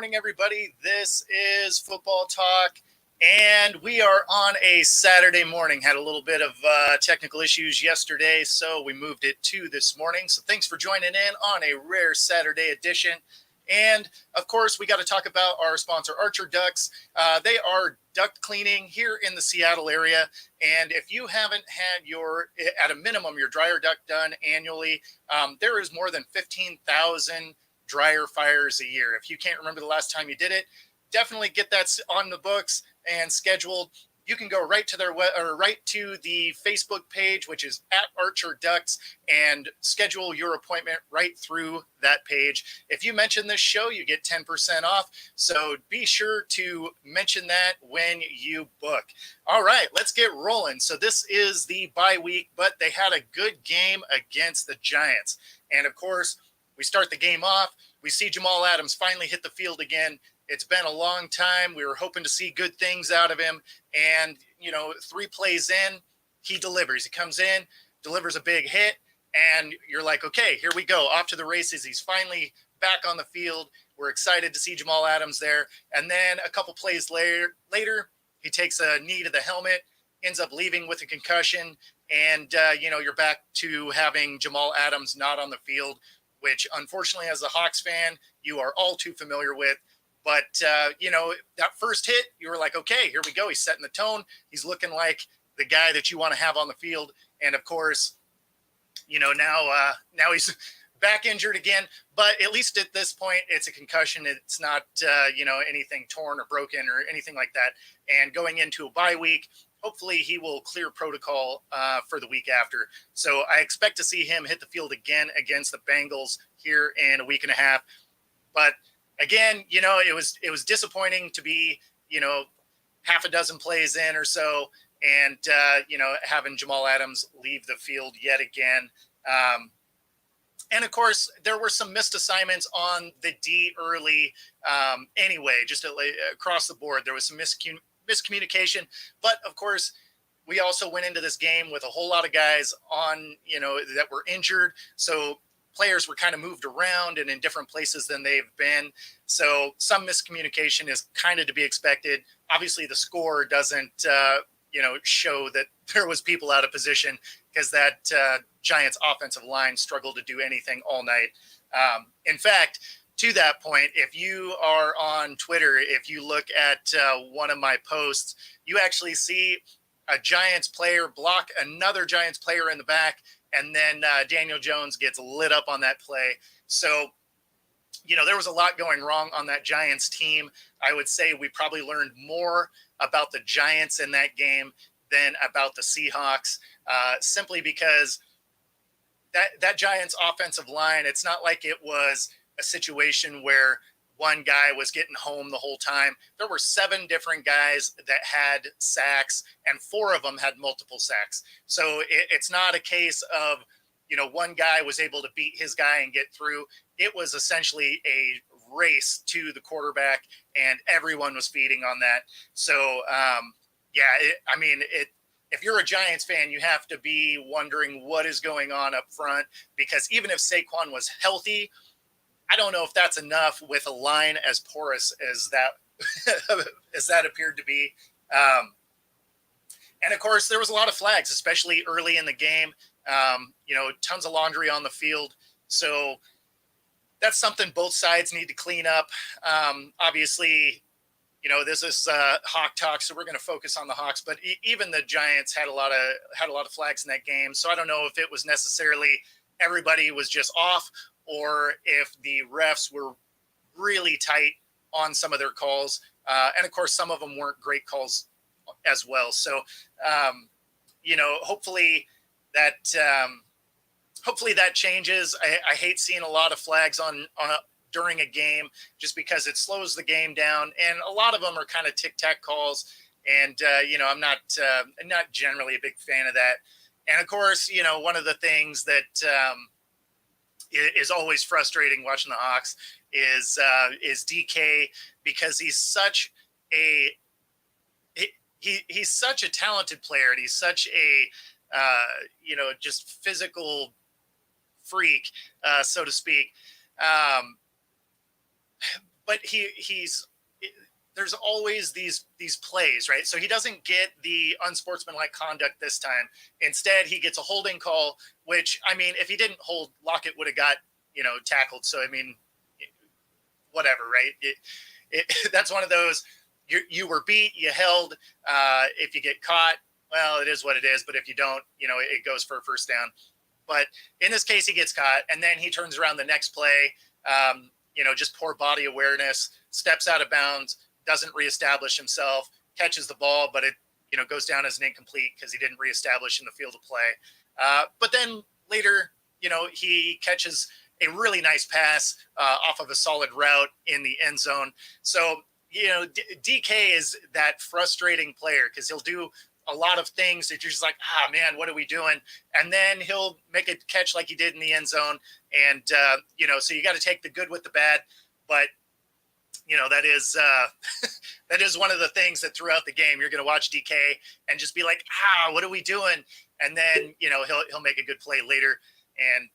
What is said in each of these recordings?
morning, everybody. This is Football Talk, and we are on a Saturday morning. Had a little bit of technical issues yesterday, so we moved it to this morning. So thanks for joining in on a rare Saturday edition. And, of course, we got to talk about our sponsor, Archer Ducks. They are duct cleaning here in the Seattle area. And if you haven't had at a minimum, your dryer duct done annually, there is more than 15,000 dryer fires a year. If you can't remember the last time you did it, definitely get that on the books and scheduled. You can go right to the Facebook page, which is at Archer Ducks, and schedule your appointment right through that page. If you mention this show, you get 10% off. So be sure to mention that when you book. All right, let's get rolling. So this is the bye week, but they had a good game against the Giants. And of course, we start the game off. We see Jamal Adams finally hit the field again. It's been a long time. We were hoping to see good things out of him. And, 3 plays in, he delivers. He comes in, delivers a big hit, and you're like, okay, here we go. Off to the races. He's finally back on the field. We're excited to see Jamal Adams there. And then a couple plays later, he takes a knee to the helmet, ends up leaving with a concussion. And, you're back to having Jamal Adams not on the field, which unfortunately, as a Hawks fan, you are all too familiar with. But, that first hit, you were like, okay, here we go. He's setting the tone. He's looking like the guy that you want to have on the field. And, of course, now he's back injured again. But at least at this point, it's a concussion. It's not, anything torn or broken or anything like that. And going into a bye week, hopefully he will clear protocol for the week after. So I expect to see him hit the field again against the Bengals here in a week and a half. But again, it was disappointing to be, half a dozen plays in or so and, having Jamal Adams leave the field yet again. And, of course, there were some missed assignments on the D early anyway, just across the board. There was some miscommunication. But, of course, we also went into this game with a whole lot of guys on, that were injured. So players were kind of moved around and in different places than they've been. So some miscommunication is kind of to be expected. Obviously, the score doesn't, show that there was people out of position because that Giants offensive line struggled to do anything all night. In fact, to that point, if you are on Twitter, if you look at one of my posts, you actually see a Giants player block another Giants player in the back, and then Daniel Jones gets lit up on that play. So, there was a lot going wrong on that Giants team. I would say we probably learned more about the Giants in that game than about the Seahawks, simply because that Giants offensive line, it's not like it was a situation where one guy was getting home the whole time. There were 7 different guys that had sacks, and 4 of them had multiple sacks. So it's not a case of, one guy was able to beat his guy and get through. It was essentially a race to the quarterback, and everyone was feeding on that. So, if you're a Giants fan, you have to be wondering what is going on up front, because even if Saquon was healthy, I don't know if that's enough with a line as porous as that as that appeared to be. And of course, there was a lot of flags, especially early in the game. Tons of laundry on the field. So that's something both sides need to clean up. Obviously, this is Hawk Talk, so we're going to focus on the Hawks. But even the Giants had a lot of flags in that game. So I don't know if it was necessarily everybody was just off, or if the refs were really tight on some of their calls. And, of course, some of them weren't great calls as well. So, hopefully that changes. I hate seeing a lot of flags on during a game just because it slows the game down. And a lot of them are kind of tic-tac calls. And, I'm not generally a big fan of that. And, of course, one of the things that is always frustrating watching the Hawks is DK, because he's such a talented player, and he's such a just physical freak, so to speak. but there's always these plays, right? So he doesn't get the unsportsmanlike conduct this time. Instead, he gets a holding call, which, I mean, if he didn't hold, Lockett would have got, tackled. So, I mean, whatever, right? That's one of those, you were beat, you held. If you get caught, well, it is what it is. But if you don't, it goes for a first down. But in this case, he gets caught, and then he turns around the next play, just poor body awareness, steps out of bounds, doesn't reestablish himself, catches the ball, but it, goes down as an incomplete because he didn't reestablish in the field of play. But then later, he catches a really nice pass off of a solid route in the end zone. So, DK is that frustrating player because he'll do a lot of things that you're just like, man, what are we doing? And then he'll make a catch like he did in the end zone. And, so you got to take the good with the bad. But, that is that is one of the things that throughout the game, you're going to watch DK and just be like, what are we doing? And then, he'll make a good play later and,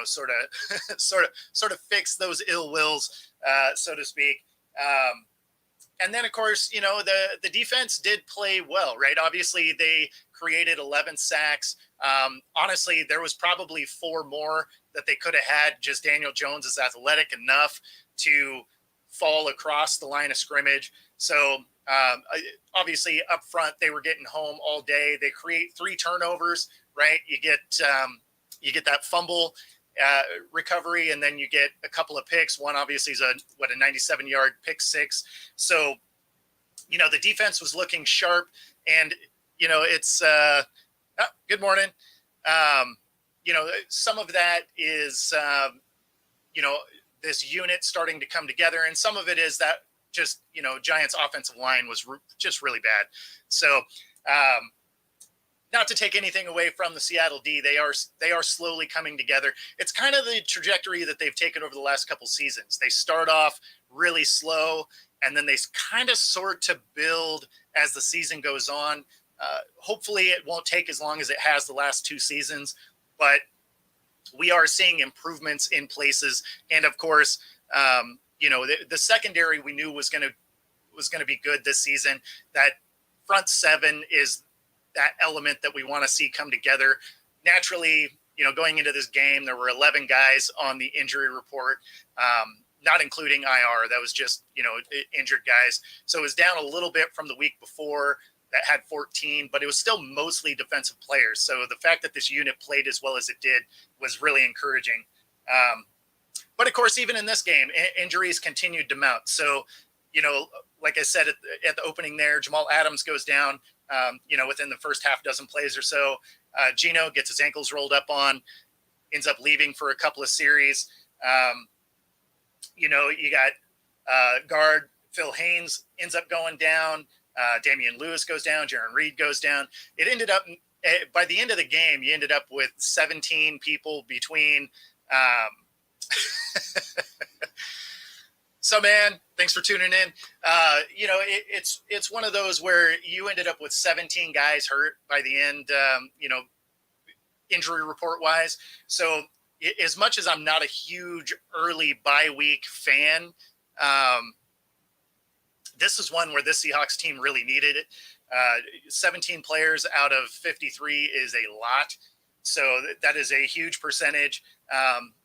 sort of fix those ill wills, so to speak. And then, of course, the defense did play well, right? Obviously, they created 11 sacks. Honestly, there was probably 4 more that they could have had. Just Daniel Jones is athletic enough to fall across the line of scrimmage. So, obviously, up front, they were getting home all day. They create 3 turnovers, right? You get that fumble recovery, and then you get a couple of picks. One obviously is a 97-yard pick 6. So, the defense was looking sharp, and it's good morning. Some of that is this unit starting to come together, and some of it is that just Giants offensive line was just really bad. So not to take anything away from the Seattle D, they are slowly coming together. It's kind of the trajectory that they've taken over the last couple seasons. They start off really slow, and then they kind of sort to build as the season goes on. Hopefully it won't take as long as it has the last 2 seasons, but we are seeing improvements in places. And of course, the secondary we knew was going to be good this season. That front 7 is that element that we want to see come together. Naturally, going into this game, there were 11 guys on the injury report, not including IR. That was just, injured guys. So it was down a little bit from the week before that had 14, but it was still mostly defensive players. So the fact that this unit played as well as it did was really encouraging. But of course, even in this game, injuries continued to mount. So, like I said at the opening there, Jamal Adams goes down, within the first half dozen plays or so. Gino gets his ankles rolled up on, ends up leaving for a couple of series. You got guard Phil Haynes ends up going down. Damian Lewis goes down. Jaron Reed goes down. It ended up, by the end of the game, you ended up with 17 people between. So, man, thanks for tuning in. It's one of those where you ended up with 17 guys hurt by the end, injury report wise. So as much as I'm not a huge early bye week fan, this is one where this Seahawks team really needed it. 17 players out of 53 is a lot. So that is a huge percentage.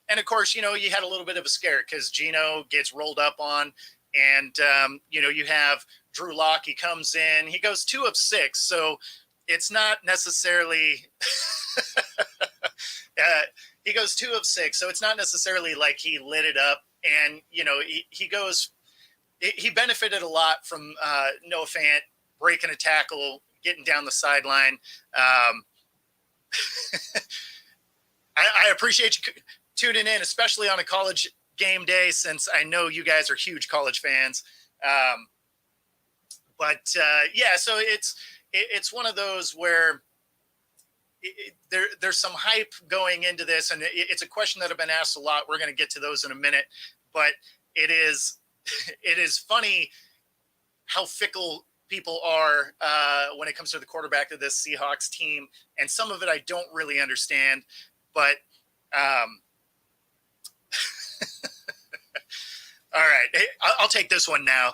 And of course, you had a little bit of a scare because Gino gets rolled up on, and you have Drew Lock. He comes in, he goes 2 of 6. So it's not necessarily, he goes 2 of 6. So it's not necessarily like he lit it up, and, he benefited a lot from Noah Fant breaking a tackle, getting down the sideline. I appreciate you tuning in, especially on a college game day, since I know you guys are huge college fans. So it's one of those where there's some hype going into this, and it's a question that I've been asked a lot. We're going to get to those in a minute, but it is funny how fickle people are when it comes to the quarterback of this Seahawks team, and some of it I don't really understand, but All right. Hey, I'll take this one now.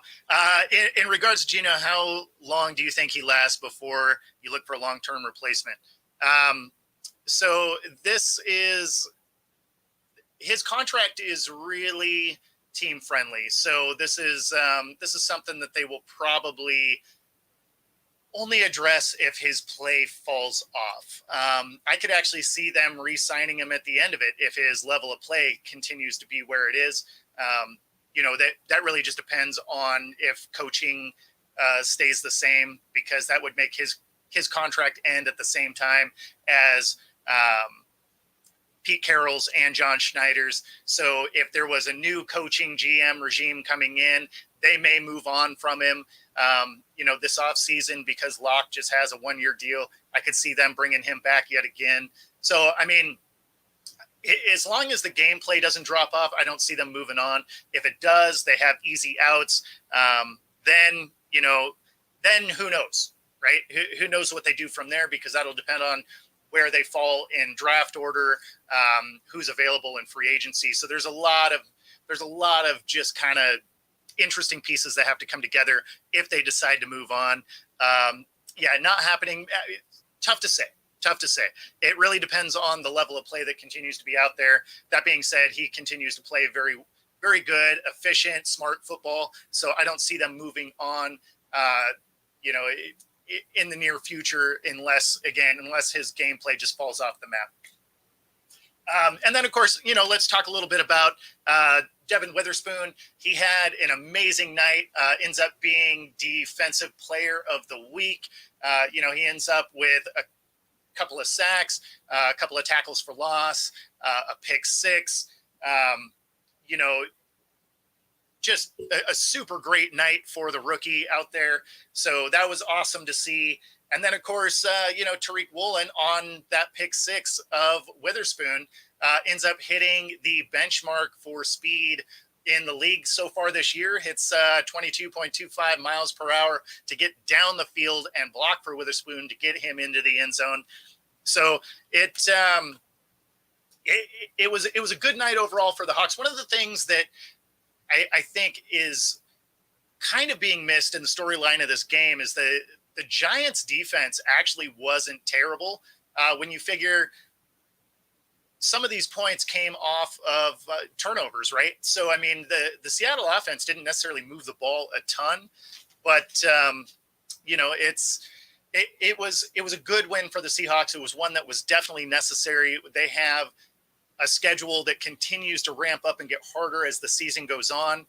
In regards to Gino, how long do you think he lasts before you look for a long-term replacement? Um, so this is his contract is really team friendly. So this is something that they will probably only address if his play falls off. I could actually see them re-signing him at the end of it if his level of play continues to be where it is. That really just depends on if coaching stays the same, because that would make his contract end at the same time as Pete Carroll's and John Schneider's. So if there was a new coaching GM regime coming in, they may move on from him. This offseason, because Locke just has a 1-year deal, I could see them bringing him back yet again. So, I mean, as long as the gameplay doesn't drop off, I don't see them moving on. If it does, they have easy outs. Then who knows, right? Who knows what they do from there, because that'll depend on where they fall in draft order, who's available in free agency. So there's a lot of just kind of interesting pieces that have to come together if they decide to move on. Not happening. Tough to say. It really depends on the level of play that continues to be out there. That being said, he continues to play very, very good, efficient, smart football. So I don't see them moving on, in the near future, unless his gameplay just falls off the map. And then, of course, let's talk a little bit about Devin Witherspoon. He had an amazing night, ends up being defensive player of the week. He ends up with a couple of sacks, a couple of tackles for loss, a pick six, just a super great night for the rookie out there. So that was awesome to see. And then, of course, Tariq Woolen on that pick six of Witherspoon ends up hitting the benchmark for speed in the league so far this year. Hits 22.25 miles per hour to get down the field and block for Witherspoon to get him into the end zone. So it was a good night overall for the Hawks. One of the things that I think is kind of being missed in the storyline of this game is the Giants defense actually wasn't terrible when you figure some of these points came off of turnovers, right? So, I mean, the Seattle offense didn't necessarily move the ball a ton, but, it was a good win for the Seahawks. It was one that was definitely necessary. They have a schedule that continues to ramp up and get harder as the season goes on.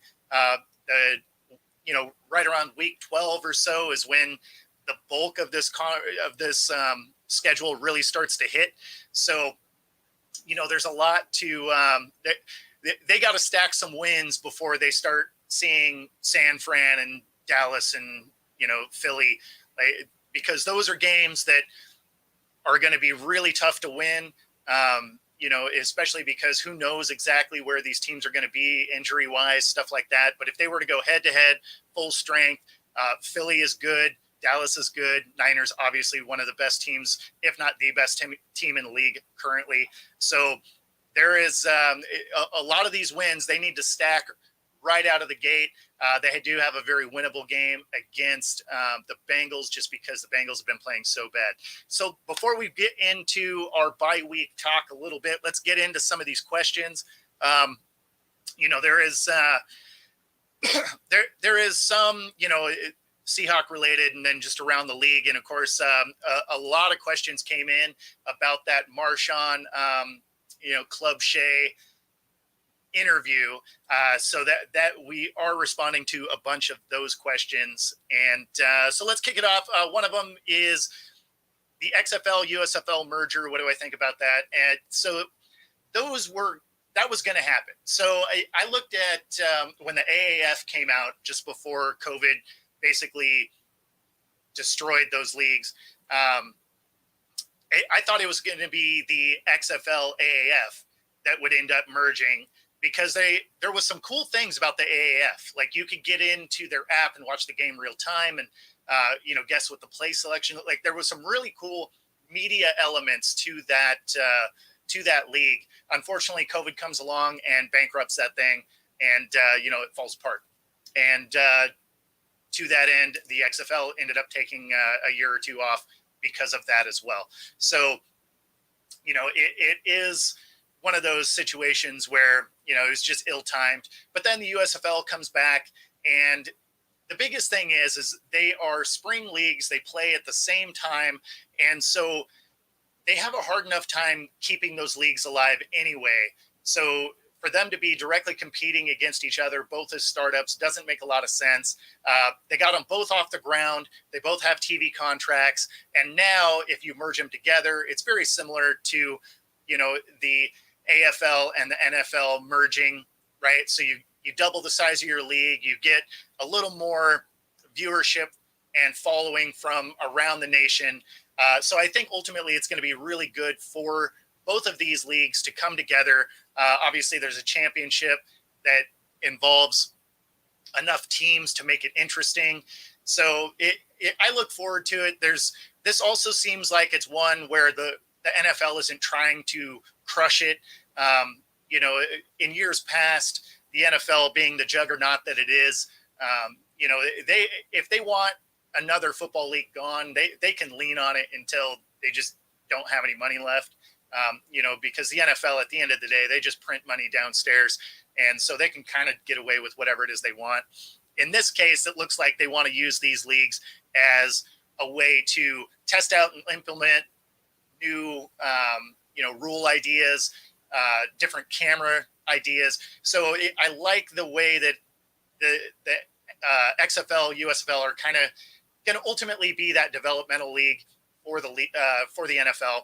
Right around week 12 or so is when the bulk of this schedule really starts to hit. So, there's a lot to they got to stack some wins before they start seeing San Fran and Dallas and Philly, because those are games that are going to be really tough to win. Especially because who knows exactly where these teams are going to be injury wise, stuff like that. But if they were to go head to head, full strength, Philly is good. Dallas is good. Niners, obviously one of the best teams, if not the best team in the league currently. So there is a lot of these wins they need to stack right out of the gate. They do have a very winnable game against the Bengals, just because the Bengals have been playing so bad. So before we get into our bye week talk a little bit, let's get into some of these questions. There is there is some, Seahawk related, and then just around the league. And of course, a lot of questions came in about that Marshawn, Club Shea interview. So that we are responding to a bunch of those questions. And so let's kick it off. One of them is the XFL USFL merger. What do I think about that? And so that was going to happen. So I looked at when the AAF came out just before COVID basically destroyed those leagues. I thought it was going to be the XFL AAF that would end up merging, because there was some cool things about the AAF. Like, you could get into their app and watch the game real time and, guess what the play selection, like there was some really cool media elements to that league. Unfortunately, COVID comes along and bankrupts that thing. and it falls apart. And to that end, the XFL ended up taking a year or two off because of that as well. So, it is one of those situations where, it was just ill-timed. But then the USFL comes back, and the biggest thing is they are spring leagues. They play at the same time. And so they have a hard enough time keeping those leagues alive anyway. So for them to be directly competing against each other, both as startups, doesn't make a lot of sense. They got them both off the ground. They both have TV contracts. And now if you merge them together, it's very similar to, the AFL and the NFL merging, right? So you double the size of your league, you get a little more viewership and following from around the nation. So I think ultimately it's going to be really good for both of these leagues to come together. Obviously, there's a championship that involves enough teams to make it interesting. So I look forward to it. This also seems like it's one where the NFL isn't trying to crush it. In years past, the NFL being the juggernaut that it is, if they want another football league gone, they can lean on it until they just don't have any money left. Because the NFL at the end of the day, they just print money downstairs. And so they can kind of get away with whatever it is they want. In this case, it looks like they want to use these leagues as a way to test out and implement new, rule ideas, different camera ideas. So I like the way that the XFL, USFL are kind of going to ultimately be that developmental league for the NFL.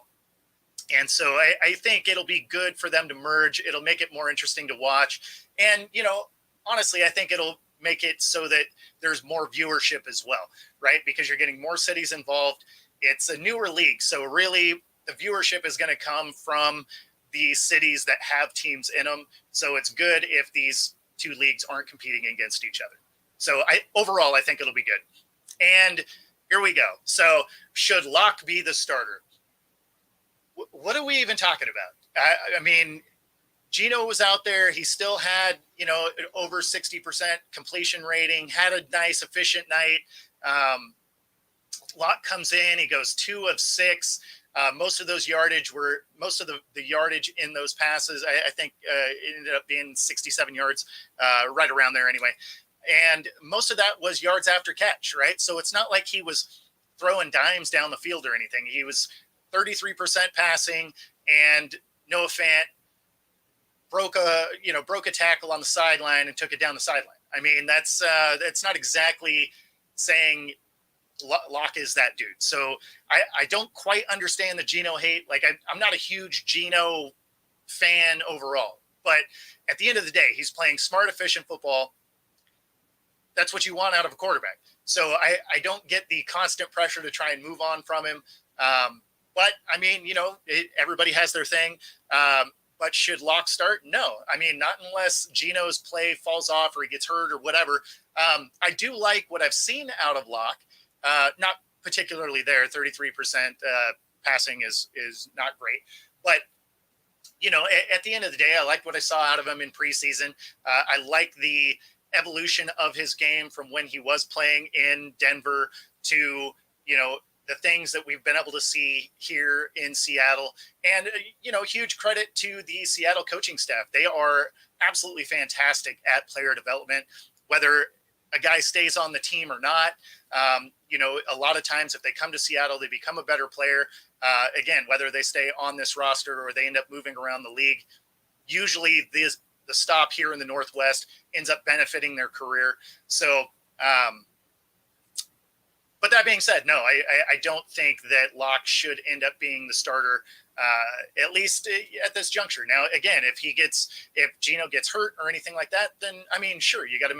And so I think it'll be good for them to merge. It'll make it more interesting to watch. And, honestly, I think it'll make it so that there's more viewership as well, right? Because you're getting more cities involved. It's a newer league. So really the viewership is going to come from the cities that have teams in them. So it's good if these two leagues aren't competing against each other. So overall, I think it'll be good. And here we go. So should Locke be the starter? What are we even talking about? I mean, Gino was out there. He still had, over 60% completion rating, had a nice, efficient night. Locke comes in. He goes 2 of 6. Most of the yardage in those passes, I think it ended up being 67 yards, right around there anyway. And most of that was yards after catch, right? So it's not like he was throwing dimes down the field or anything. He was 33% passing, and Noah Fant broke a tackle on the sideline and took it down the sideline. I mean, that's not exactly saying Locke is that dude. So I don't quite understand the Geno hate. Like I'm not a huge Geno fan overall, but at the end of the day, he's playing smart, efficient football. That's what you want out of a quarterback. So I don't get the constant pressure to try and move on from him. But I mean, everybody has their thing. But should Locke start? No. I mean, not unless Geno's play falls off or he gets hurt or whatever. I do like what I've seen out of Locke. Not particularly there. 33% passing is not great. But, at the end of the day, I like what I saw out of him in preseason. I like the evolution of his game from when he was playing in Denver to, the things that we've been able to see here in Seattle. And, huge credit to the Seattle coaching staff. They are absolutely fantastic at player development, whether a guy stays on the team or not. A lot of times if they come to Seattle, they become a better player. Again, whether they stay on this roster or they end up moving around the league, usually the stop here in the Northwest ends up benefiting their career. So, but that being said, no, I don't think that Locke should end up being the starter, at least at this juncture. Now, again, if Geno gets hurt or anything like that, then I mean, sure, you got to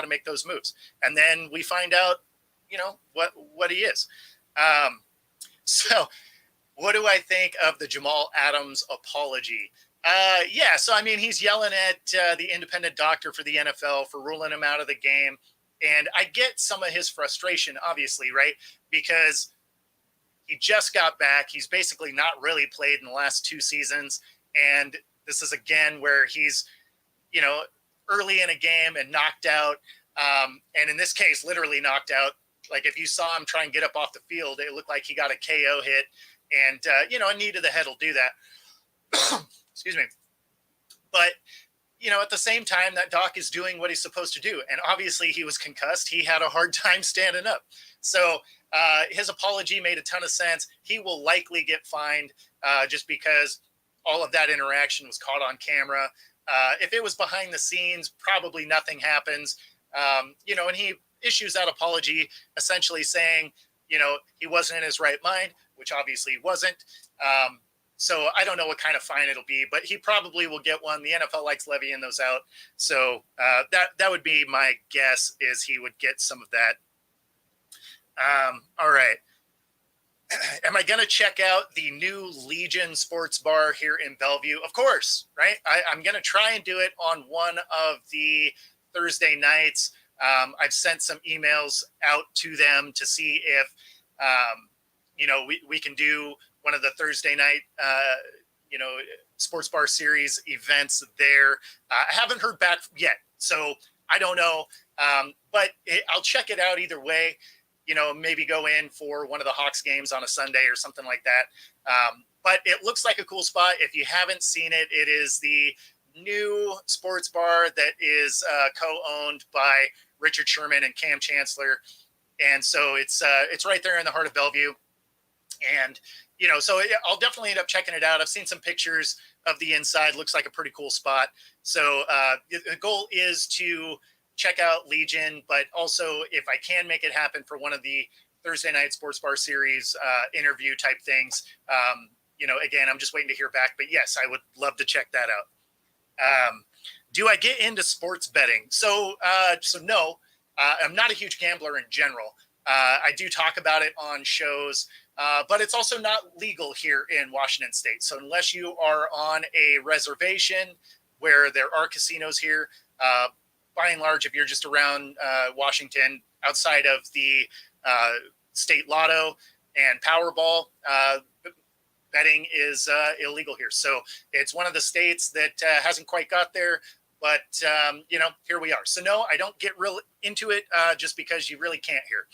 make those moves, and then we find out, what he is. So, what do I think of the Jamal Adams apology? Yeah, so I mean, he's yelling at the independent doctor for the NFL for ruling him out of the game. And I get some of his frustration, obviously, right? Because he just got back. He's basically not really played in the last 2 seasons. And this is, again, where he's, early in a game and knocked out. And in this case, literally knocked out. Like if you saw him try and get up off the field, it looked like he got a KO hit. And, a knee to the head will do that. Excuse me. But, at the same time, that Doc is doing what he's supposed to do. And obviously he was concussed. He had a hard time standing up. So his apology made a ton of sense. He will likely get fined just because all of that interaction was caught on camera. If it was behind the scenes, probably nothing happens. And he issues that apology essentially saying, he wasn't in his right mind, which obviously he wasn't. So I don't know what kind of fine it'll be, but he probably will get one. The NFL likes levying those out. So that would be my guess, is he would get some of that. All right. Am I going to check out the new Legion Sports Bar here in Bellevue? Of course, right? I'm going to try and do it on one of the Thursday nights. I've sent some emails out to them to see if, we can do one of the Thursday night, sports bar series events there. I haven't heard back yet, so I don't know. But I'll check it out either way. Maybe go in for one of the Hawks games on a Sunday or something like that. But it looks like a cool spot. If you haven't seen it, it is the new sports bar that is co-owned by Richard Sherman and Cam Chancellor. And so it's right there in the heart of Bellevue. And, so I'll definitely end up checking it out. I've seen some pictures of the inside. Looks like a pretty cool spot. So the goal is to check out Legion, but also if I can make it happen for one of the Thursday night sports bar series interview type things, again, I'm just waiting to hear back. But yes, I would love to check that out. Do I get into sports betting? So no, I'm not a huge gambler in general. I do talk about it on shows, but it's also not legal here in Washington State. So unless you are on a reservation where there are casinos here, by and large, if you're just around Washington, outside of the state lotto and Powerball, betting is illegal here. So it's one of the states that hasn't quite got there. But, here we are. So, no, I don't get real into it just because you really can't here.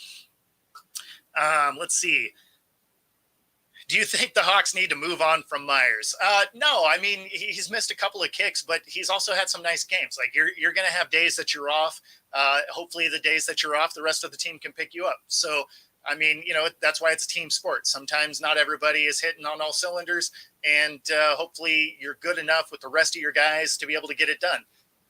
Let's see. Do you think the Hawks need to move on from Myers? No, I mean, he's missed a couple of kicks, but he's also had some nice games. Like you're going to have days that you're off. Hopefully the days that you're off, the rest of the team can pick you up. So, I mean, that's why it's a team sport. Sometimes not everybody is hitting on all cylinders, and hopefully you're good enough with the rest of your guys to be able to get it done.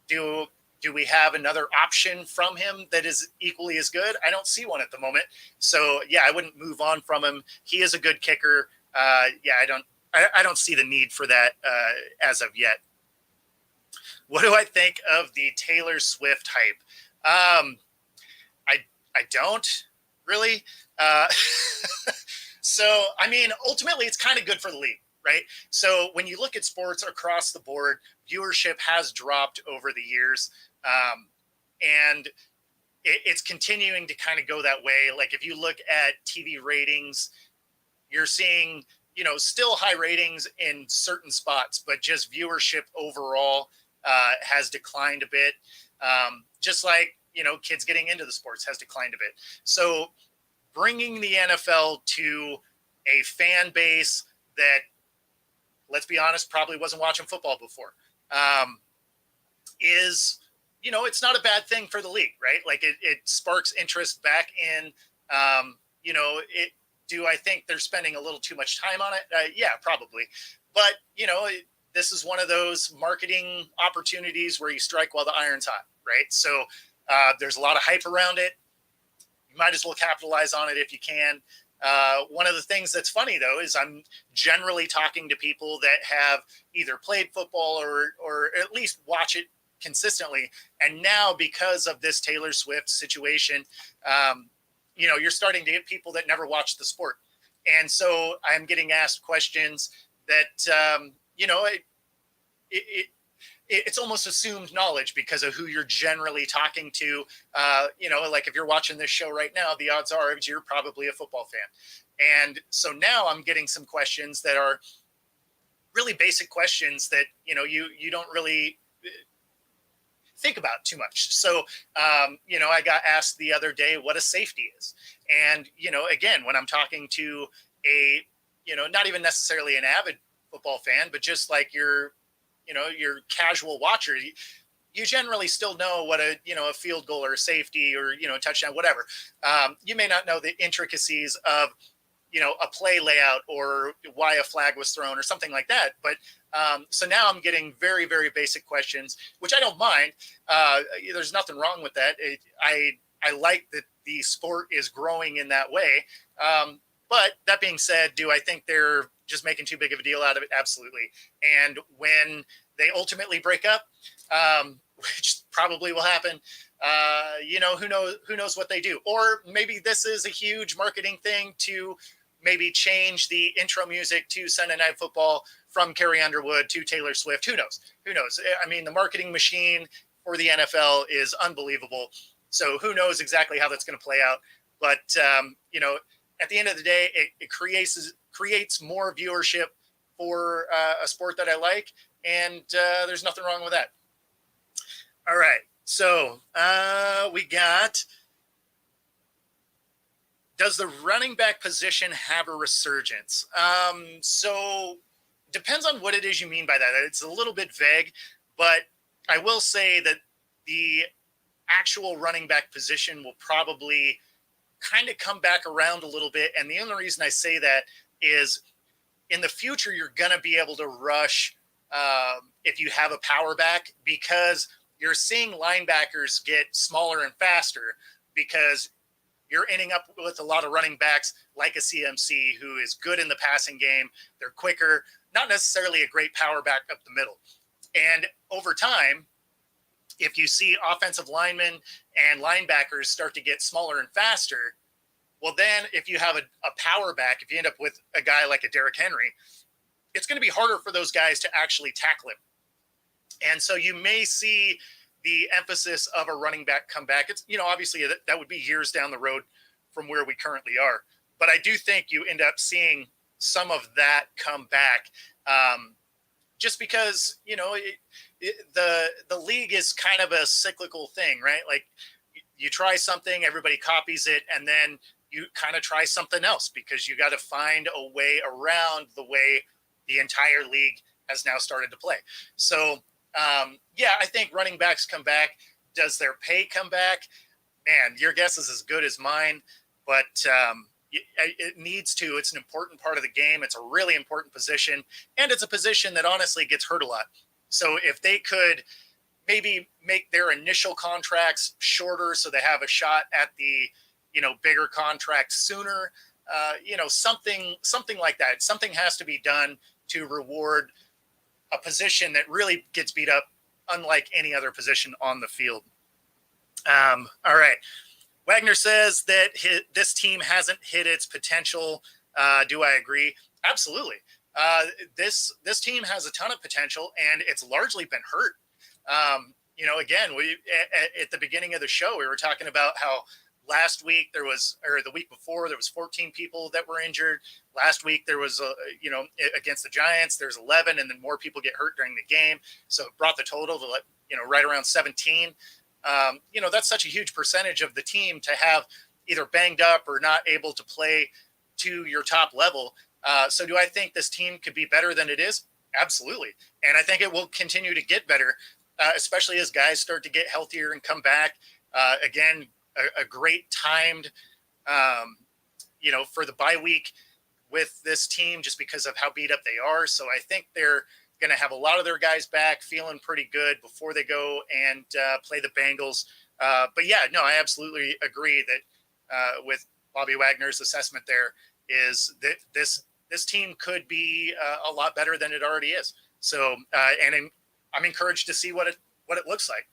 Do we have another option from him that is equally as good? I don't see one at the moment. So yeah, I wouldn't move on from him. He is a good kicker. I don't see the need for that as of yet. What do I think of the Taylor Swift hype? I don't really. So, I mean, ultimately it's kind of good for the league, right? So when you look at sports across the board, viewership has dropped over the years. And it's continuing to kind of go that way. Like if you look at TV ratings, you're seeing, still high ratings in certain spots, but just viewership overall has declined a bit. Just like, kids getting into the sports has declined a bit. So bringing the NFL to a fan base that, let's be honest, probably wasn't watching football before, is, it's not a bad thing for the league, right? Like it sparks interest back in, do I think they're spending a little too much time on it? Yeah, probably. But, this is one of those marketing opportunities where you strike while the iron's hot, right? So there's a lot of hype around it. You might as well capitalize on it if you can. One of the things that's funny, though, is I'm generally talking to people that have either played football or at least watch it consistently. And now, because of this Taylor Swift situation, you're starting to get people that never watched the sport. And so I'm getting asked questions that, it's almost assumed knowledge because of who you're generally talking to. Like if you're watching this show right now, the odds are you're probably a football fan. And so now I'm getting some questions that are really basic questions that, you don't really, think about too much. So, I got asked the other day what a safety is. And, again, when I'm talking to a, not even necessarily an avid football fan, but just like your casual watcher, you generally still know what a field goal or a safety or a touchdown, whatever. You may not know the intricacies of a play layout or why a flag was thrown or something like that. But so now I'm getting very, very basic questions, which I don't mind. There's nothing wrong with that. I like that the sport is growing in that way. But that being said, do I think they're just making too big of a deal out of it? Absolutely. And when they ultimately break up, which probably will happen, who knows what they do. Or maybe this is a huge marketing thing to maybe change the intro music to Sunday Night Football from Carrie Underwood to Taylor Swift. Who knows? I mean, the marketing machine for the NFL is unbelievable. So who knows exactly how that's going to play out. But, at the end of the day, it creates more viewership for a sport that I like. And there's nothing wrong with that. All right. So we got, does the running back position have a resurgence? So depends on what it is you mean by that. It's a little bit vague, but I will say that the actual running back position will probably kind of come back around a little bit. And the only reason I say that is in the future, you're going to be able to rush if you have a power back, because you're seeing linebackers get smaller and faster because you're ending up with a lot of running backs like a CMC who is good in the passing game. They're quicker, not necessarily a great power back up the middle. And over time, if you see offensive linemen and linebackers start to get smaller and faster, well, then if you have a power back, if you end up with a guy like a Derrick Henry, it's going to be harder for those guys to actually tackle him. And so you may see the emphasis of a running back come back. It's, obviously that would be years down the road from where we currently are. But I do think you end up seeing some of that come back just because, the league is kind of a cyclical thing, right? Like you try something, everybody copies it, and then you kind of try something else because you got to find a way around the way the entire league has now started to play. So, I think running backs come back. Does their pay come back? Man, your guess is as good as mine, but it needs to. It's an important part of the game. It's a really important position, and it's a position that honestly gets hurt a lot. So if they could maybe make their initial contracts shorter so they have a shot at the, bigger contract sooner, something like that. Something has to be done to reward a position that really gets beat up unlike any other position on the field. All right. Wagner says that this team hasn't hit its potential. Do I agree? Absolutely. This team has a ton of potential, and it's largely been hurt. Again, at the beginning of the show, we were talking about how last week or the week before, there was 14 people that were injured. Last week there was, against the Giants, there's 11, and then more people get hurt during the game. So it brought the total to right around 17. That's such a huge percentage of the team to have either banged up or not able to play to your top level. So do I think this team could be better than it is? Absolutely. And I think it will continue to get better, especially as guys start to get healthier and come back. Again, a great timed, for the bye week with this team just because of how beat up they are. So I think they're going to have a lot of their guys back feeling pretty good before they go and play the Bengals. But yeah, no, I absolutely agree that with Bobby Wagner's assessment there is that this team could be a lot better than it already is. So, and I'm encouraged to see what it looks like.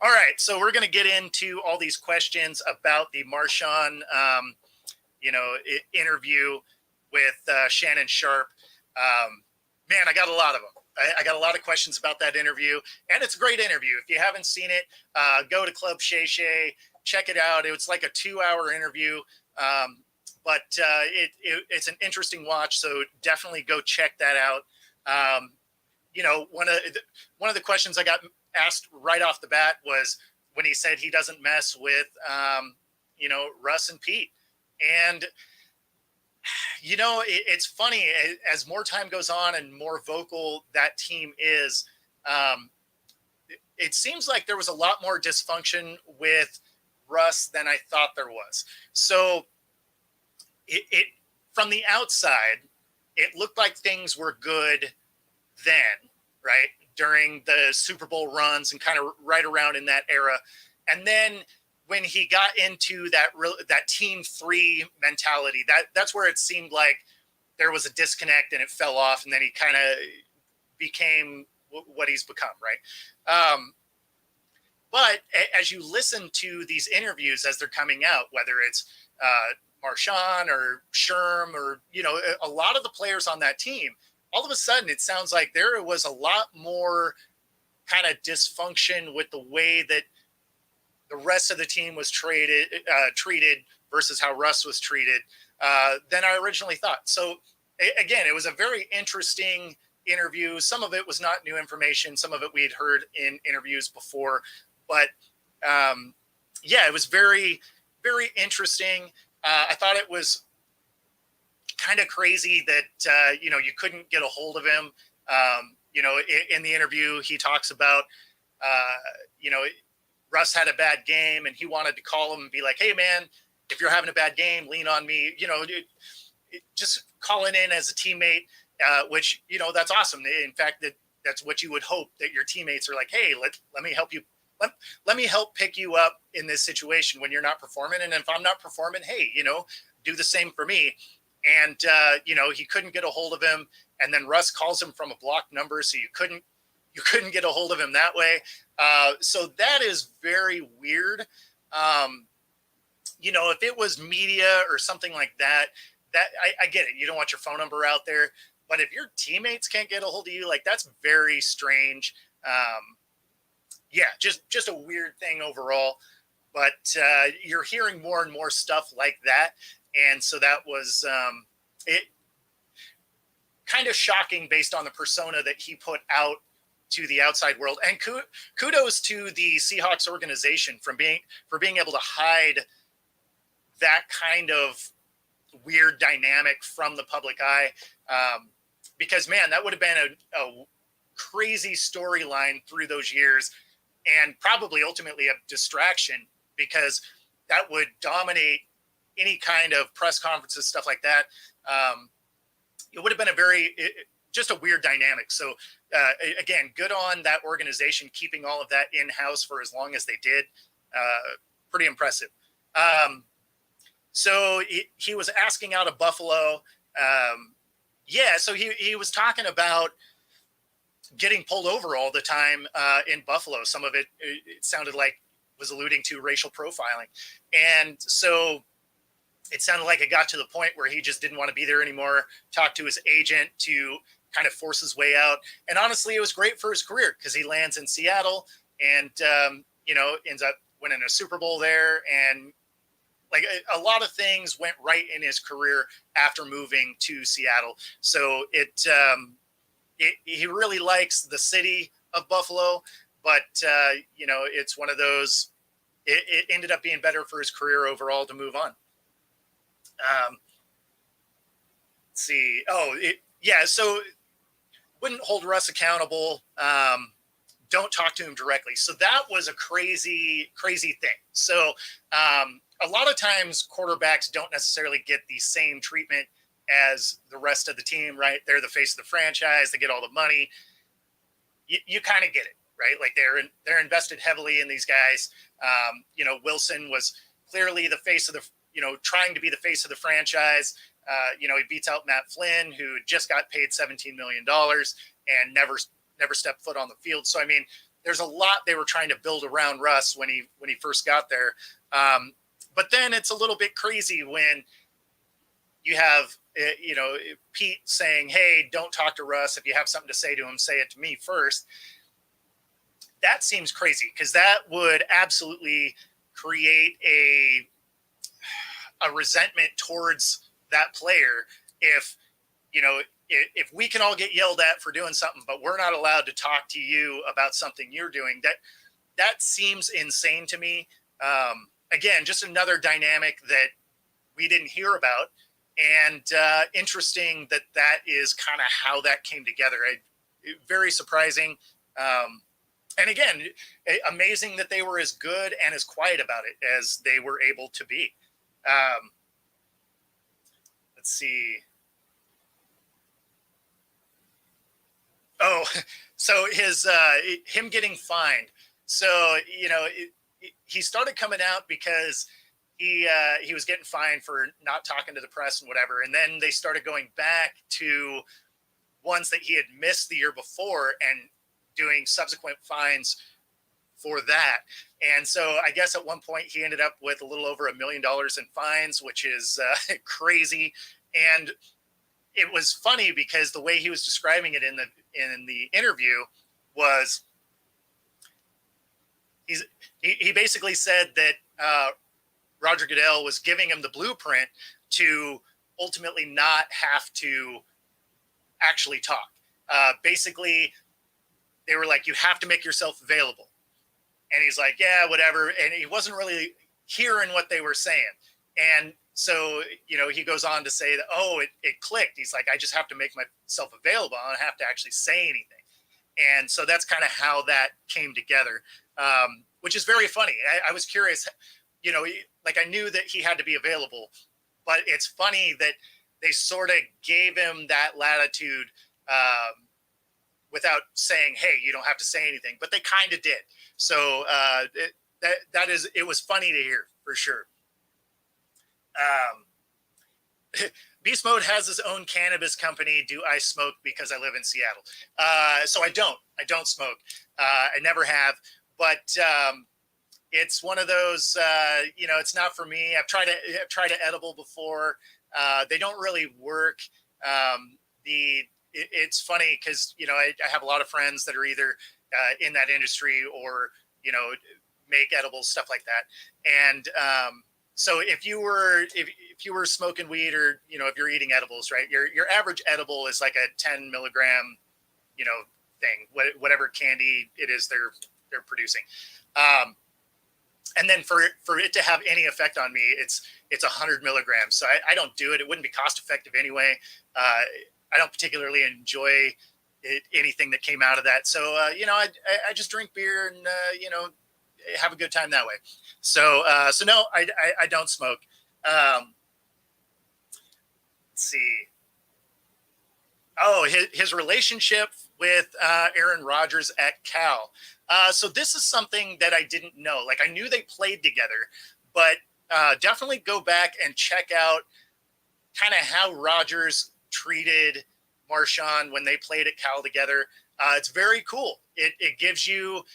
All right, so we're going to get into all these questions about the Marshawn, interview with Shannon Sharp. Man, I got a lot of them. I got a lot of questions about that interview, and it's a great interview. If you haven't seen it, go to Club Shay Shay, check it out. It was like a 2-hour interview, but it's an interesting watch, so definitely go check that out. One of the questions I got asked right off the bat was when he said he doesn't mess with, Russ and Pete. And, it's funny as more time goes on and more vocal that team is. It seems like there was a lot more dysfunction with Russ than I thought there was. So it from the outside, it looked like things were good then, right? During the Super Bowl runs and kind of right around in that era. And then when he got into that team three mentality, that's where it seemed like there was a disconnect and it fell off. And then he kind of became what he's become, right? But as you listen to these interviews as they're coming out, whether it's Marshawn or Sherm or, a lot of the players on that team, all of a sudden it sounds like there was a lot more kind of dysfunction with the way that the rest of the team was treated versus how Russ was treated than I originally thought. So again, it was a very interesting interview. Some of it was not new information. Some of it we'd heard in interviews before, but it was very, very interesting. I thought it was kind of crazy that, you couldn't get a hold of him. In the interview, he talks about, Russ had a bad game and he wanted to call him and be like, hey man, if you're having a bad game, lean on me, just calling in as a teammate, which, that's awesome. In fact, that's what you would hope, that your teammates are like, hey, let me help you. Let me help pick you up in this situation when you're not performing. And if I'm not performing, hey, do the same for me. And, he couldn't get a hold of him. And then Russ calls him from a blocked number. So you couldn't get a hold of him that way. So that is very weird. If it was media or something like that, I get it. You don't want your phone number out there, but if your teammates can't get a hold of you, like, that's very strange. Just a weird thing overall, but you're hearing more and more stuff like that. And so that was it kind of shocking based on the persona that he put out to the outside world. And kudos to the Seahawks organization for being able to hide that kind of weird dynamic from the public eye. Because man, that would have been a crazy storyline through those years, and probably ultimately a distraction, because that would dominate any kind of press conferences, stuff like that. It would have been just a weird dynamic. So again, good on that organization keeping all of that in-house for as long as they did. Pretty impressive. So he was asking out of Buffalo. So he was talking about getting pulled over all the time in Buffalo. Some of it sounded like was alluding to racial profiling. And so it sounded like it got to the point where he just didn't want to be there anymore, talked to his agent to kind of force his way out. And honestly, it was great for his career because he lands in Seattle and, ends up winning a Super Bowl there. And like a lot of things went right in his career after moving to Seattle. So he really likes the city of Buffalo, but it's one of those, it ended up being better for his career overall to move on. Let's see. So wouldn't hold Russ accountable. Don't talk to him directly. So that was a crazy, crazy thing. So a lot of times quarterbacks don't necessarily get the same treatment as the rest of the team, right? They're the face of the franchise. They get all the money. You kind of get it, right? Like they're invested heavily in these guys. Wilson was clearly the face of the, trying to be the face of the franchise. He beats out Matt Flynn, who just got paid $17 million and never stepped foot on the field. So, I mean, there's a lot they were trying to build around Russ when he first got there. But then it's a little bit crazy when you have, Pete saying, hey, don't talk to Russ. If you have something to say to him, say it to me first. That seems crazy because that would absolutely create a resentment towards that player if you know, if we can all get yelled at for doing something, but we're not allowed to talk to you about something you're doing, that seems insane to me. Again, just another dynamic that we didn't hear about, and interesting that that is kind of how that came together. Very surprising. And again, amazing that they were as good and as quiet about it as they were able to be. Let's see. Oh, so him getting fined. So he started coming out because he was getting fined for not talking to the press and whatever, and then they started going back to ones that he had missed the year before and doing subsequent fines for that. And so I guess at one point he ended up with a little over $1 million in fines, which is crazy. And it was funny because the way he was describing it in the interview was he basically said that Roger Goodell was giving him the blueprint to ultimately not have to actually talk. Basically, they were like, you have to make yourself available. And he's like, yeah, whatever. And he wasn't really hearing what they were saying. And so, he goes on to say that, it clicked. He's like, I just have to make myself available. I don't have to actually say anything. And so that's kind of how that came together, which is very funny. I was curious, like I knew that he had to be available, but it's funny that they sort of gave him that latitude without saying, hey, you don't have to say anything, but they kind of did. So it was funny to hear for sure. Beast Mode has his own cannabis company. Do I smoke because I live in Seattle? So I don't smoke. I never have, but it's one of those, it's not for me. I've tried an edible before. They don't really work. It's funny because, I have a lot of friends that are either in that industry or, make edibles, stuff like that. And so if you were smoking weed or, if you're eating edibles, right, your average edible is like a 10 milligram, thing, whatever candy it is they're producing. And then for it to have any effect on me, it's 100 milligrams. So I don't do it. It wouldn't be cost effective anyway. I don't particularly enjoy anything that came out of that. So, I just drink beer and, have a good time that way. So no, I don't smoke. Let's see. Oh, his relationship with Aaron Rodgers at Cal. So this is something that I didn't know. Like I knew they played together, but definitely go back and check out kind of how Rodgers treated Marshawn when they played at Cal together. It's very cool. It gives you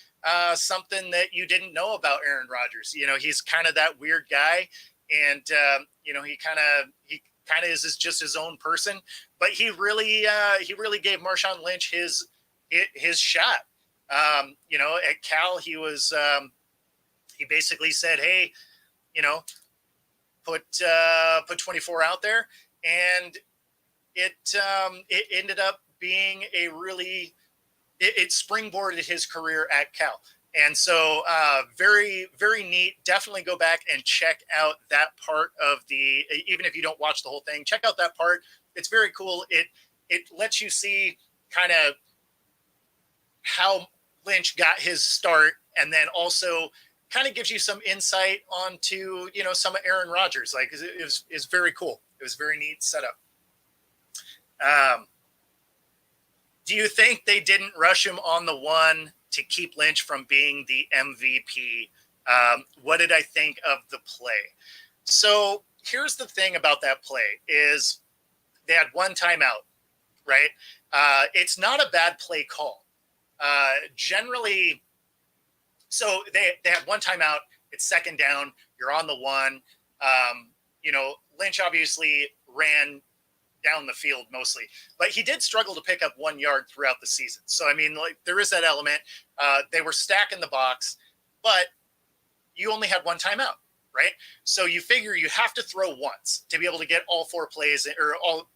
something that you didn't know about Aaron Rodgers. He's kind of that weird guy, and he kind of is just his own person. But he really gave Marshawn Lynch his shot. At Cal, he was he basically said, hey, put 24 out there, and it ended up being a really it springboarded his career at Cal. And so very, very neat. Definitely go back and check out that part of even if you don't watch the whole thing, check out that part. It's very cool. It lets you see kind of how Lynch got his start, and then also kind of gives you some insight onto, some of Aaron Rodgers. Like it was very cool. It was very neat setup. Do you think they didn't rush him on the one to keep Lynch from being the MVP? What did I think of the play? So here's the thing about that play is they had one timeout, right? It's not a bad play call. Generally, so they had one timeout. It's second down. You're on the one. Lynch obviously ran down the field mostly, but he did struggle to pick up 1 yard throughout the season. So, I mean, like there is that element. They were stacking the box, but you only had one timeout, right? So you figure you have to throw once to be able to get all four plays or all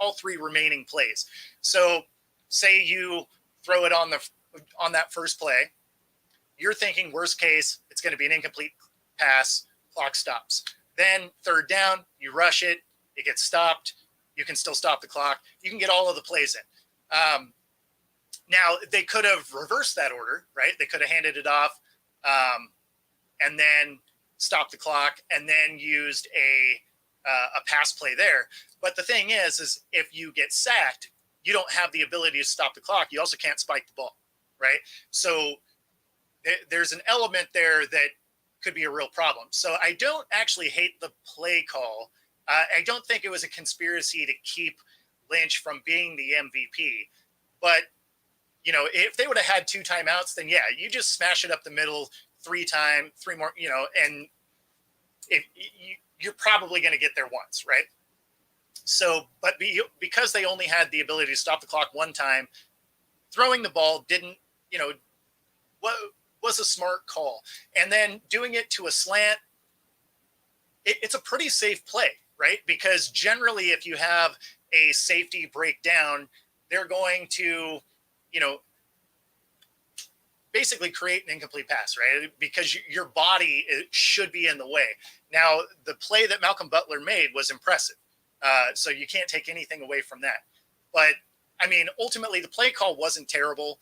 all three remaining plays. So say you throw it on that first play, you're thinking worst case, it's going to be an incomplete pass, clock stops. Then third down, you rush it, it gets stopped. You can still stop the clock. You can get all of the plays in. Now, they could have reversed that order, right? They could have handed it off and then stopped the clock and then used a pass play there. But the thing is if you get sacked, you don't have the ability to stop the clock. You also can't spike the ball, right? So there's an element there that could be a real problem. So I don't actually hate the play call. I don't think it was a conspiracy to keep Lynch from being the MVP. But, you know, if they would have had 2 timeouts, then yeah, you just smash it up the middle 3 more, you know, and you're probably going to get there once, right? So, but because they only had the ability to stop the clock 1 time, throwing the ball didn't, you know, was a smart call. And then doing it to a slant, it's a pretty safe play, right? Because generally, if you have a safety breakdown, they're going to, you know, basically create an incomplete pass, right? Because your body should be in the way. Now, the play that Malcolm Butler made was impressive. So you can't take anything away from that. But, I mean, ultimately, the play call wasn't terrible.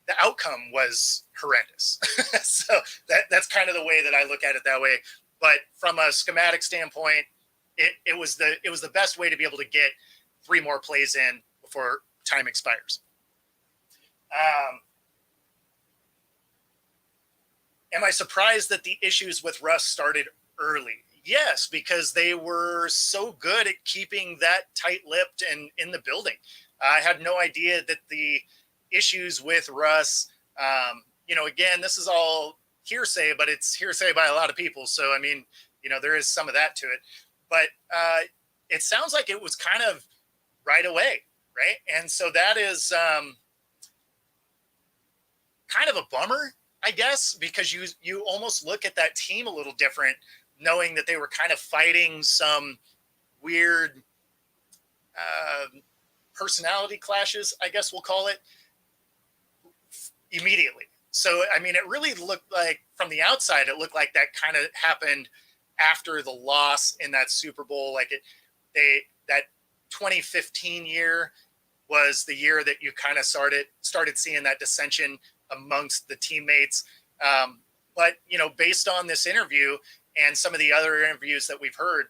The outcome was horrendous. So that's kind of the way that I look at it that way. But from a schematic standpoint, it was the best way to be able to get 3 more plays in before time expires. Am I surprised that the issues with Russ started early? Yes, because they were so good at keeping that tight-lipped and in the building. I had no idea that the issues with Russ, you know, again, this is all hearsay, but it's hearsay by a lot of people. So, I mean, you know, there is some of that to it. But it sounds like it was kind of right away, right? And so that is kind of a bummer, I guess, because you almost look at that team a little different, knowing that they were kind of fighting some weird personality clashes, I guess we'll call it, immediately. So, I mean, it really looked like, from the outside, it looked like that kind of happened after the loss in that Super Bowl. Like that 2015 year was the year that you kind of started seeing that dissension amongst the teammates. But, you know, based on this interview and some of the other interviews that we've heard,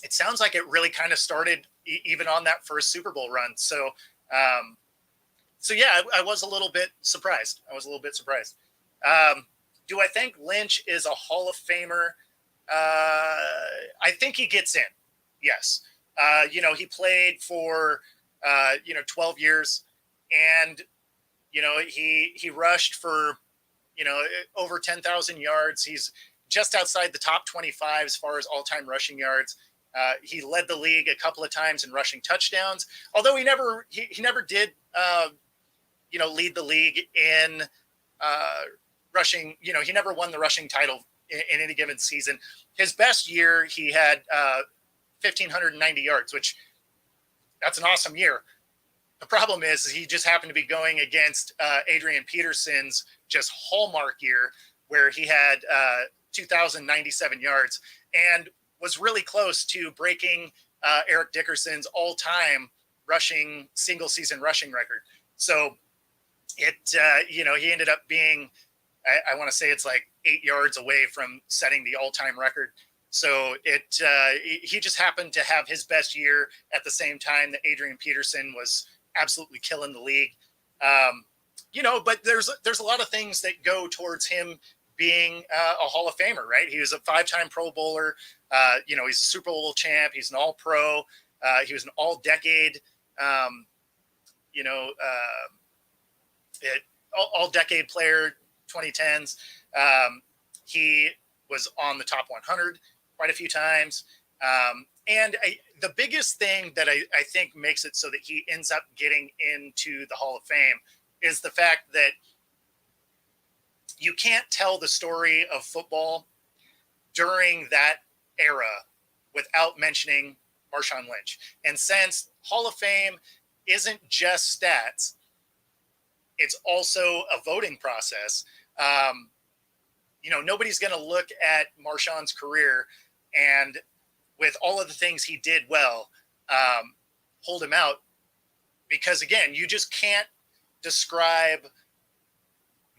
it sounds like it really kind of started even on that first Super Bowl run. So, yeah, I was a little bit surprised. Do I think Lynch is a Hall of Famer? I think he gets in. Yes. You know, he played for, 12 years, and, you know, he rushed for, you know, over 10,000 yards. He's just outside the top 25 as far as all-time rushing yards. He led the league a couple of times in rushing touchdowns, although he never did, lead the league in rushing. You know, he never won the rushing title in any given season. His best year, he had 1,590 yards, which that's an awesome year. The problem is he just happened to be going against Adrian Peterson's just hallmark year, where he had 2,097 yards and was really close to breaking Eric Dickerson's all-time single season rushing record. So he ended up being, I want to say it's like 8 yards away from setting the all-time record. So he just happened to have his best year at the same time that Adrian Peterson was absolutely killing the league. But there's a lot of things that go towards him being a Hall of Famer, right? He was a 5-time Pro Bowler. He's a Super Bowl champ. He's an All-Pro. He was an All-Decade, All-Decade player, 2010s. He was on the top 100 quite a few times. The biggest thing that I think makes it so that he ends up getting into the Hall of Fame is the fact that you can't tell the story of football during that era without mentioning Marshawn Lynch. And since Hall of Fame isn't just stats, it's also a voting process. Nobody's going to look at Marshawn's career and with all of the things he did well, hold him out, because again, you just can't describe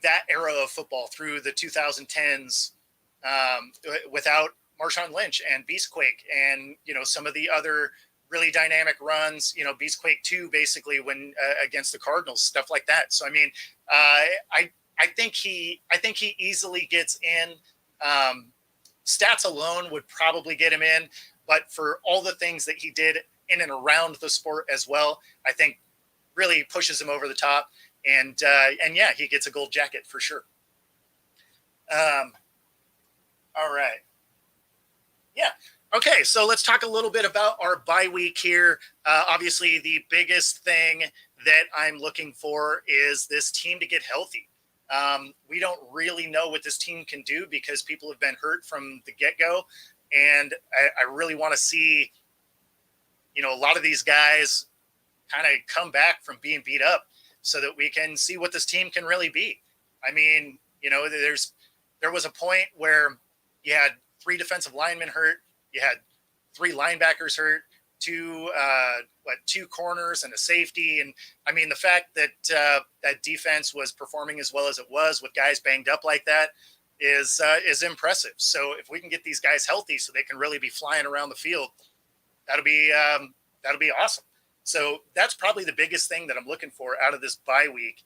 that era of football through the 2010s without Marshawn Lynch and Beastquake and, some of the other really dynamic runs, Beastquake 2, basically when against the Cardinals, stuff like that. So, I mean, I think he easily gets in. Stats alone would probably get him in, but for all the things that he did in and around the sport as well, I think really pushes him over the top. And yeah, he gets a gold jacket for sure. All right. Yeah. Okay. So let's talk a little bit about our bye week here. Obviously, the biggest thing that I'm looking for is this team to get healthy. We don't really know what this team can do because people have been hurt from the get-go. And I really want to see, a lot of these guys kind of come back from being beat up so that we can see what this team can really be. I mean, there was a point where you had 3 defensive linemen hurt. You had 3 linebackers hurt, 2 corners and a safety. And I mean, the fact that that defense was performing as well as it was with guys banged up like that is impressive. So if we can get these guys healthy so they can really be flying around the field, that'll be awesome. So that's probably the biggest thing that I'm looking for out of this bye week.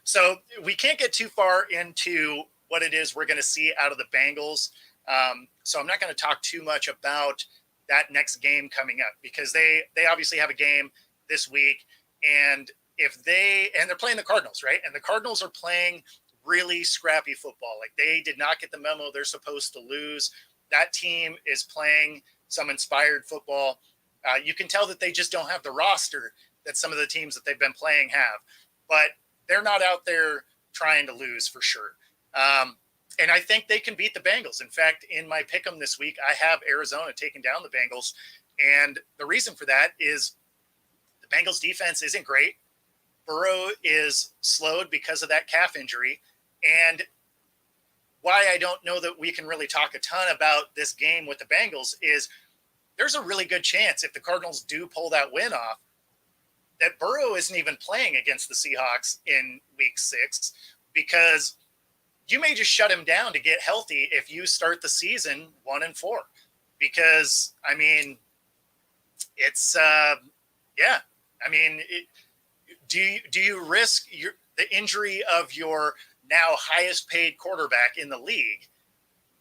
So we can't get too far into what it is we're going to see out of the Bengals. So I'm not going to talk too much about that next game coming up because they obviously have a game this week, and they're playing the Cardinals, right? And the Cardinals are playing really scrappy football. Like, they did not get the memo they're supposed to lose. That team is playing some inspired football. You can tell that they just don't have the roster that some of the teams that they've been playing have, but they're not out there trying to lose for sure. And I think they can beat the Bengals. In fact, in my pick'em this week, I have Arizona taking down the Bengals. And the reason for that is the Bengals defense isn't great. Burrow is slowed because of that calf injury. And why I don't know that we can really talk a ton about this game with the Bengals is there's a really good chance if the Cardinals do pull that win off, that Burrow isn't even playing against the Seahawks in week 6, because you may just shut him down to get healthy if you start the season 1-4. Because, I mean, it's, yeah. I mean, do you risk the injury of your now highest paid quarterback in the league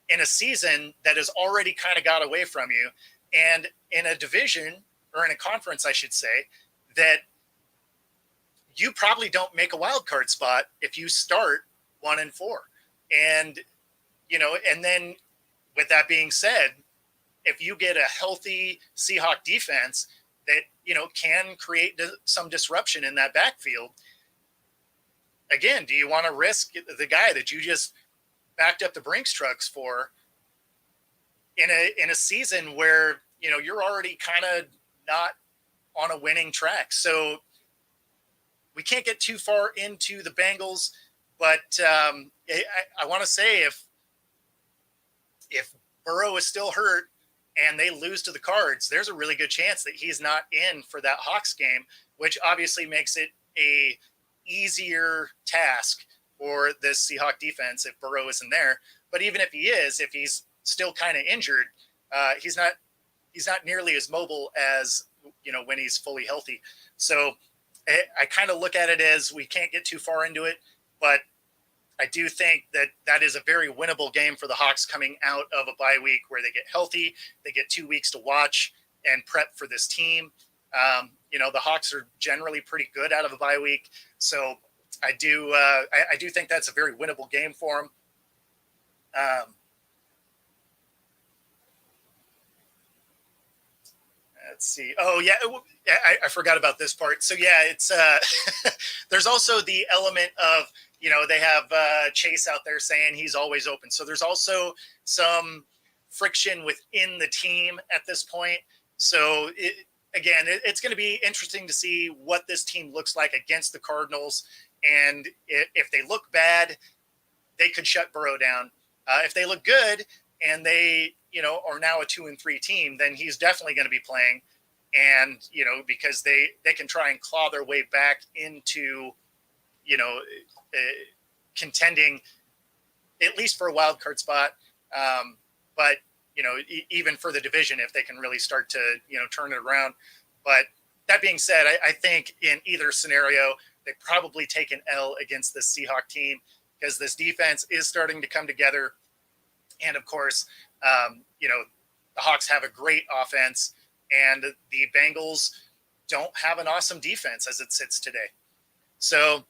in a season that has already kind of got away from you, and in a division, or in a conference, I should say, that you probably don't make a wild card spot if you start 1-4. And, and then with that being said, if you get a healthy Seahawk defense that, can create some disruption in that backfield, again, do you want to risk the guy that you just backed up the Brinks trucks for in a season where, you're already kind of not on a winning track? So we can't get too far into the Bengals, but I want to say if Burrow is still hurt and they lose to the Cards, there's a really good chance that he's not in for that Hawks game, which obviously makes it a easier task for this Seahawk defense if Burrow isn't there. But even if he is, if he's still kind of injured, he's not nearly as mobile as, when he's fully healthy. So I kind of look at it as we can't get too far into it, but I do think that is a very winnable game for the Hawks coming out of a bye week where they get healthy. They get 2 weeks to watch and prep for this team. The Hawks are generally pretty good out of a bye week. So I do think that's a very winnable game for them. Let's see. Oh yeah. I forgot about this part. So yeah, it's there's also the element of, they have Chase out there saying he's always open. So there's also some friction within the team at this point. So it's going to be interesting to see what this team looks like against the Cardinals. And if they look bad, they could shut Burrow down. If they look good and they, are now a 2-3 team, then he's definitely going to be playing. And, because they can try and claw their way back into, contending at least for a wild card spot. But, even for the division, if they can really start to, turn it around. But that being said, I think in either scenario, they probably take an L against this Seahawks team because this defense is starting to come together. And of course, the Hawks have a great offense and the Bengals don't have an awesome defense as it sits today. So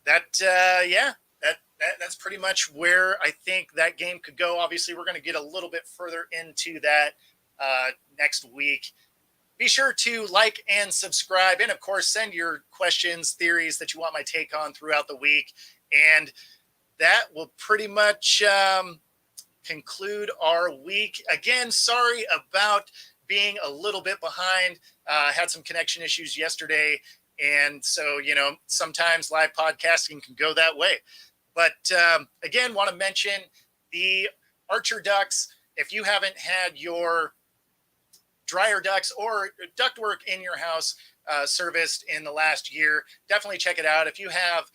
that's pretty much where I think that game could go. Obviously, we're going to get a little bit further into that next week. Be sure to like and subscribe, and of course, send your questions, theories that you want my take on throughout the week. And that will pretty much conclude our week. Again, sorry about being a little bit behind. Had some connection issues yesterday. And so, sometimes live podcasting can go that way. But again, want to mention the Archer ducts. If you haven't had your dryer ducts or ductwork in your house serviced in the last year, definitely check it out. If you have,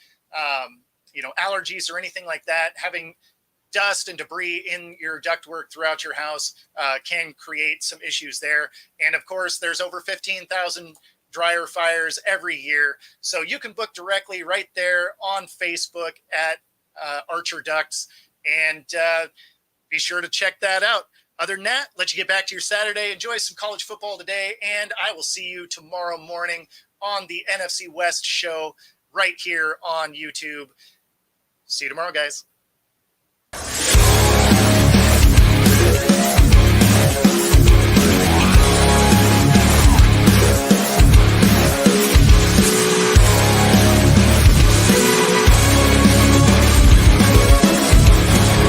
allergies or anything like that, having dust and debris in your ductwork throughout your house can create some issues there. And of course, there's over 15,000 dryer fires every year. So you can book directly right there on Facebook at Archer Ducts, and be sure to check that out. Other than that, let you get back to your Saturday. Enjoy some college football today, and I will see you tomorrow morning on the NFC West show right here on YouTube. See you tomorrow, guys.